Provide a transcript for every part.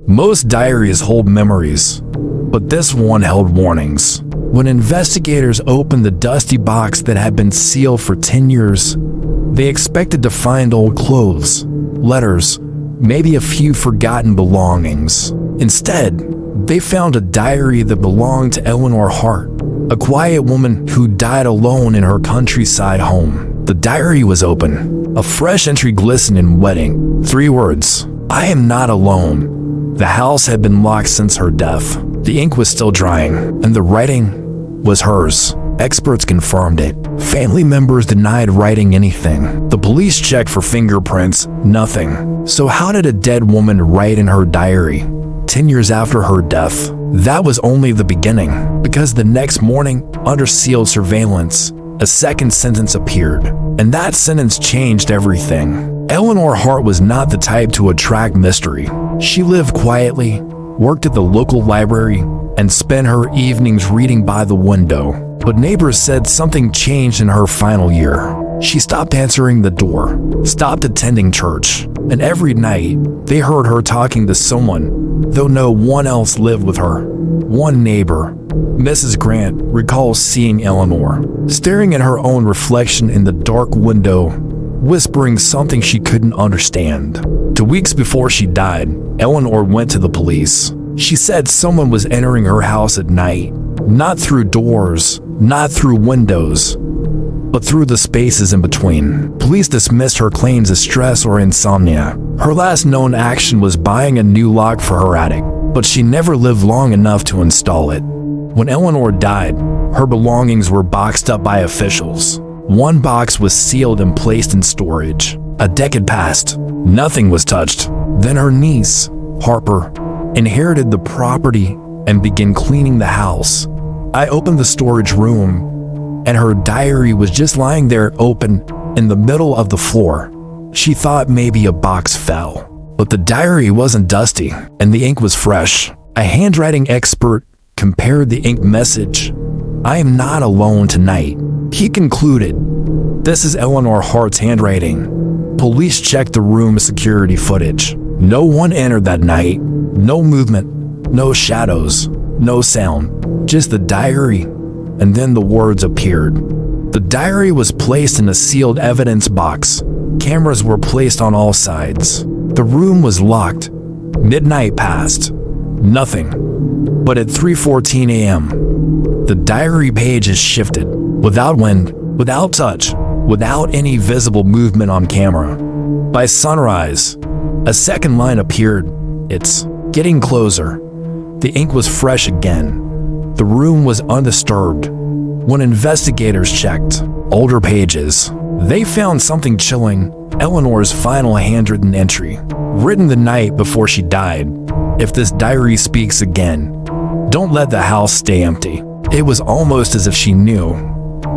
Most diaries hold memories, but this one held warnings. When investigators opened the dusty box that had been sealed for 10 years, they expected to find old clothes, letters, maybe a few forgotten belongings. Instead, they found a diary that belonged to Eleanor Hart, a quiet woman who died alone in her countryside home. The diary was open. A fresh entry glistened in wedding. 3 words: "I am not alone." The house had been locked since her death. The ink was still drying, and the writing was hers. Experts confirmed it. Family members denied writing anything. The police checked for fingerprints. Nothing. So how did a dead woman write in her diary 10 years after her death? That was only the beginning, because the next morning, under sealed surveillance, a second sentence appeared, and that sentence changed everything. Eleanor Hart was not the type to attract mystery. She lived quietly, worked at the local library, and spent her evenings reading by the window. But neighbors said something changed in her final year. She stopped answering the door, stopped attending church, and every night they heard her talking to someone, though no one else lived with her. One neighbor, Mrs. Grant, recalls seeing Eleanor staring at her own reflection in the dark window, whispering something she couldn't understand. 2 weeks before she died, Eleanor went to the police. She said someone was entering her house at night, not through doors, not through windows, but through the spaces in between. Police dismissed her claims as stress or insomnia. Her last known action was buying a new lock for her attic, but she never lived long enough to install it. When Eleanor died, her belongings were boxed up by officials. One box was sealed and placed in storage. A decade passed. Nothing was touched. Then her niece, Harper, inherited the property and began cleaning the house. I opened the storage room, and her diary was just lying there open in the middle of the floor. She thought maybe a box fell, but the diary wasn't dusty, and the ink was fresh. A handwriting expert compared the ink message. "I am not alone tonight," he concluded. This is Eleanor Hart's handwriting. Police checked the room's security footage. No one entered that night. No movement, no shadows, no sound, just the diary. And then the words appeared. The diary was placed in a sealed evidence box. Cameras were placed on all sides. The room was locked. Midnight passed. Nothing. But at 3:14 a.m., the diary pages shifted. Without wind, without touch, without any visible movement on camera. By sunrise, a second line appeared. "It's getting closer." The ink was fresh again. The room was undisturbed. When investigators checked older pages, they found something chilling. Eleanor's final handwritten entry, written the night before she died. "If this diary speaks again, don't let the house stay empty." It was almost as if she knew.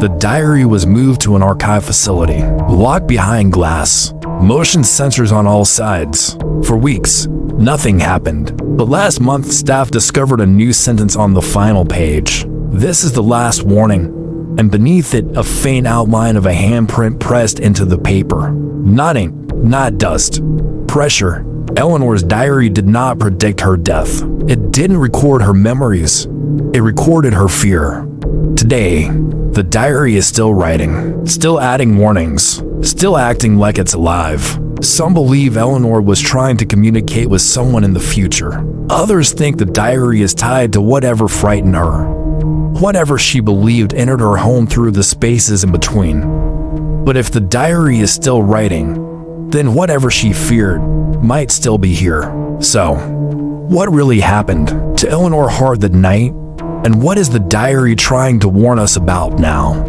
The diary was moved to an archive facility, locked behind glass, motion sensors on all sides. For weeks, nothing happened. But last month, staff discovered a new sentence on the final page. "This is the last warning," and beneath it, a faint outline of a handprint pressed into the paper. Not ink, not dust. Pressure. Eleanor's diary did not predict her death. It didn't record her memories. It recorded her fear. Today, the diary is still writing, still adding warnings, still acting like it's alive. Some believe Eleanor was trying to communicate with someone in the future. Others think the diary is tied to whatever frightened her. Whatever she believed entered her home through the spaces in between. But if the diary is still writing, then whatever she feared might still be here. So, what really happened to Eleanor Hart that night? And what is the diary trying to warn us about now?